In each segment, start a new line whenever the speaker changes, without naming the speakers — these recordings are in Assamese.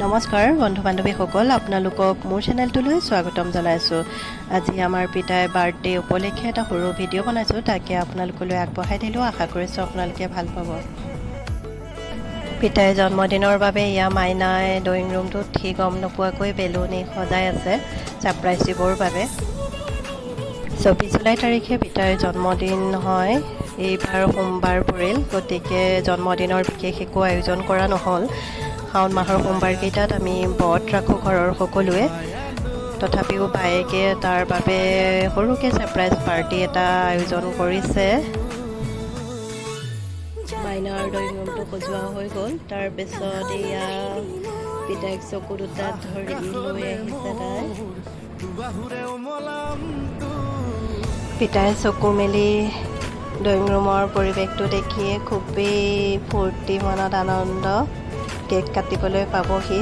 নমস্কাৰ বন্ধু বান্ধৱীসকল, আপোনালোকক মোৰ চেনেলটোলৈ স্বাগতম জনাইছোঁ। আজি আমাৰ পিতাই বাৰ্থডে উপলক্ষে এটা সৰু ভিডিঅ' বনাইছোঁ, তাকে আপোনালোকলৈ আগবঢ়াই দিলোঁ। আশা কৰিছোঁ আপোনালোকে ভাল পাব। পিতাই জন্মদিনৰ বাবে এয়া মাইনাই ড্ৰয়িং ৰুমটোত সি গম নোপোৱাকৈ বেলুনি সজাই আছে ছাৰপ্ৰাইজ দিবৰ বাবে। 24 জুলাই তাৰিখে পিতাৰ জন্মদিন হয়। এইবাৰ সোমবাৰ পৰিল, গতিকে জন্মদিনৰ বিশেষ একো আয়োজন কৰা নহ'ল। শাওণ মাহৰ সোমবাৰকেইটাত আমি ব্ৰত ৰাখোঁ ঘৰৰ সকলোৱে। তথাপিও বায়েকে তাৰ বাবে সৰুকৈ ছাৰপ্ৰাইজ পাৰ্টি এটা আয়োজন কৰিছে। মাইনাৰ ড্ৰয়িং ৰুমটো সজোৱা হৈ গ'ল। তাৰপিছত এয়া পিতাইক চকু দুটাত ধৰি লৈ আহিছে তাই। পিতাই চকু মেলি ড্ৰয়িং ৰুমৰ পৰিৱেশটো দেখিয়ে খুবেই ফূৰ্তি, মনত আনন্দ। কেক কাটিবলৈ পাবহি,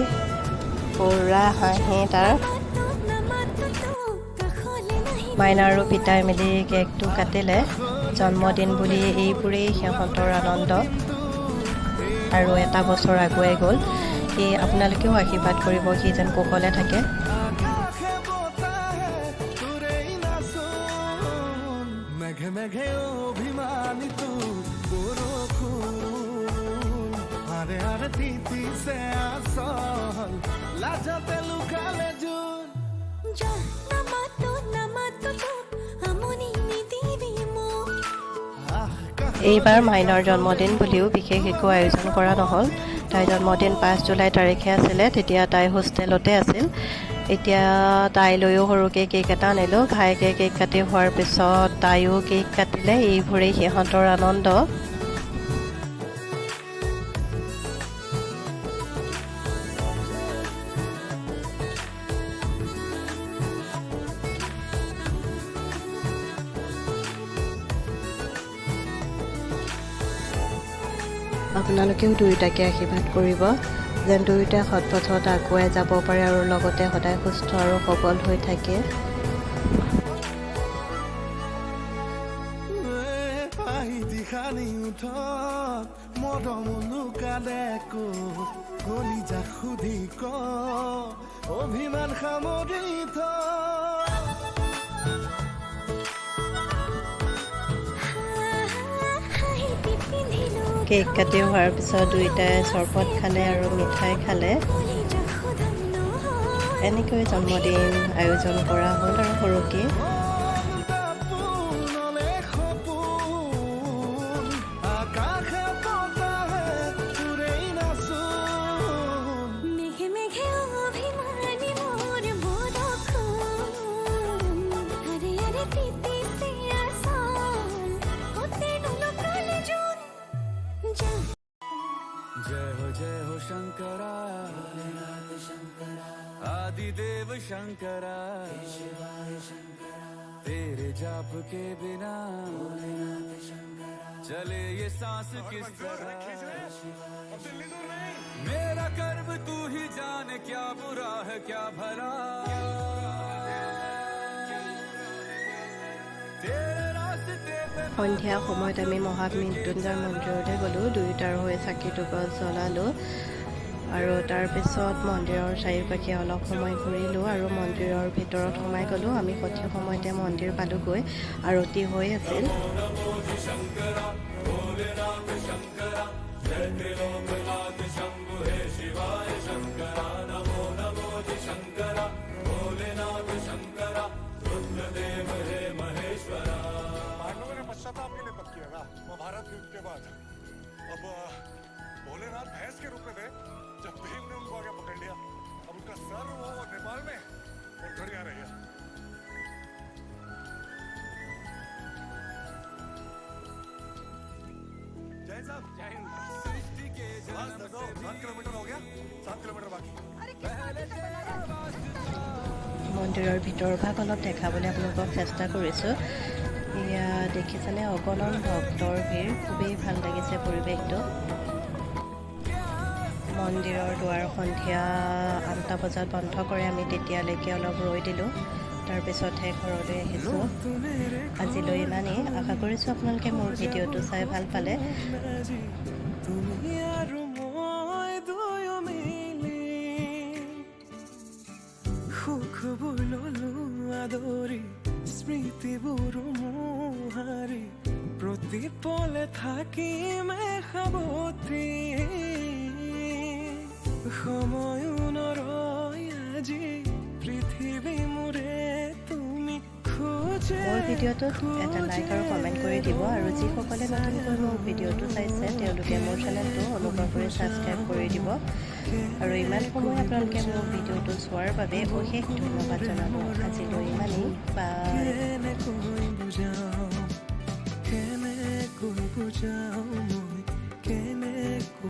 পুৰা হাঁহি তাৰ। মাইনা আৰু পিতাই মিলি কেকটো কাটিলে। জন্মদিন বুলি এইবোৰেই সিহঁতৰ আনন্দ। আৰু এটা বছৰ আগুৱাই গ'ল। সি আপোনালোকেও আশীৰ্বাদ কৰিব, সি যেন কুশলে থাকে। এইবাৰ মাইনাৰ জন্মদিন বুলিও বিশেষ একো আয়োজন কৰা নহ'ল। তাইৰ জন্মদিন 5 জুলাই তাৰিখে আছিলে, তেতিয়া তাই হোষ্টেলতে আছিল। এতিয়া তাইলৈও সৰুকৈ কেক এটা আনিলোঁ। ভায়েকে কেক কাটি হোৱাৰ পিছত তাইও কেক কাটিলে। এইবোৰেই সিহঁতৰ আনন্দ। আপোনালোকেও দুয়োটাকে আশীৰ্বাদ কৰিব, যেন দুয়োটা সৎপথত আগুৱাই যাব পাৰে আৰু লগতে সদায় সুস্থ আৰু সবল হৈ থাকে। অভিমান সামৰি কেক কাটি হোৱাৰ পিছত দুয়োটাই চৰবত খালে আৰু মিঠাই খালে। এনেকৈ জন্মদিন আয়োজন কৰা হ'ল আৰু সৰুকৈ।
जय हो शंकरा, आदिदेव शंकरा, तेरे जाप के बिना चले ये सांस किस तरह। मेरा कर्म तू ही जाने, क्या बुरा है क्या भला।
সন্ধিয়া সময়ত আমি মহামৃত্যুঞ্জয় মন্দিৰলৈ গ'লোঁ। দুয়োটাৰ হৈ চাকি ধূপ জ্বলালোঁ আৰু তাৰপিছত মন্দিৰৰ চাৰিওকাষে অলপ সময় ঘূৰিলোঁ আৰু মন্দিৰৰ ভিতৰত সোমাই গ'লোঁ। আমি সঠিক সময়তে মন্দিৰ পালোঁগৈ। আৰতি হৈ আছিল।
आपके लिए तब किया ना महाभारत युद्ध के बाद। अब भोलेनाथ भैंस के रूप में थे जब भीम ने उनको आगे पकड़ लिया। अब उनका सर वो नेपाल में और घड़ी आ रही है। जय साहब, जय हिंद। 7 किलोमीटर हो गया, 7 किलोमीटर बाकी।
মন্দিৰৰ ভিতৰ ভাগ অলপ দেখাবলৈ আপোনালোকক চেষ্টা কৰিছোঁ। এয়া দেখিছেনে, অগণন ভক্তৰ ভিৰ। খুবেই ভাল লাগিছে পৰিৱেশটো। মন্দিৰৰ দুৱাৰ সন্ধিয়া 8টা বজাত বন্ধ কৰে। আমি তেতিয়ালৈকে অলপ ৰৈ দিলোঁ, তাৰপিছতহে ঘৰলৈ আহিছোঁ। আজিলৈ ইমানেই। আশা কৰিছোঁ আপোনালোকে মোৰ ভিডিঅ'টো চাই ভাল পালে।
দুখবোৰ ললো আদৰি স্মৃতিবোৰ মোহাৰি প্ৰতি পলে থাকিমে সাৱতি সময়ো নৰয় আজি পৃথিৱী মোৰে তুমি খোজে
মোৰ ভিডিঅ'টোত এটা লাইক আৰু কমেণ্ট কৰি দিব আৰু যিসকলে নতুনকৈ মোৰ ভিডিঅ'টো চাইছে তেওঁলোকে মোৰ চেনেলটো অনুগ্ৰহ কৰি ছাবস্ক্ৰাইব কৰি দিব আৰু ইমান সময় আপোনালোকে মোৰ ভিডিঅ'টো চোৱাৰ বাবে অশেষ ধন্যবাদ জনাব আজিলৈ ইমানেই বাই
কেনেকৈ বুজাওঁ মই কেনেকৈ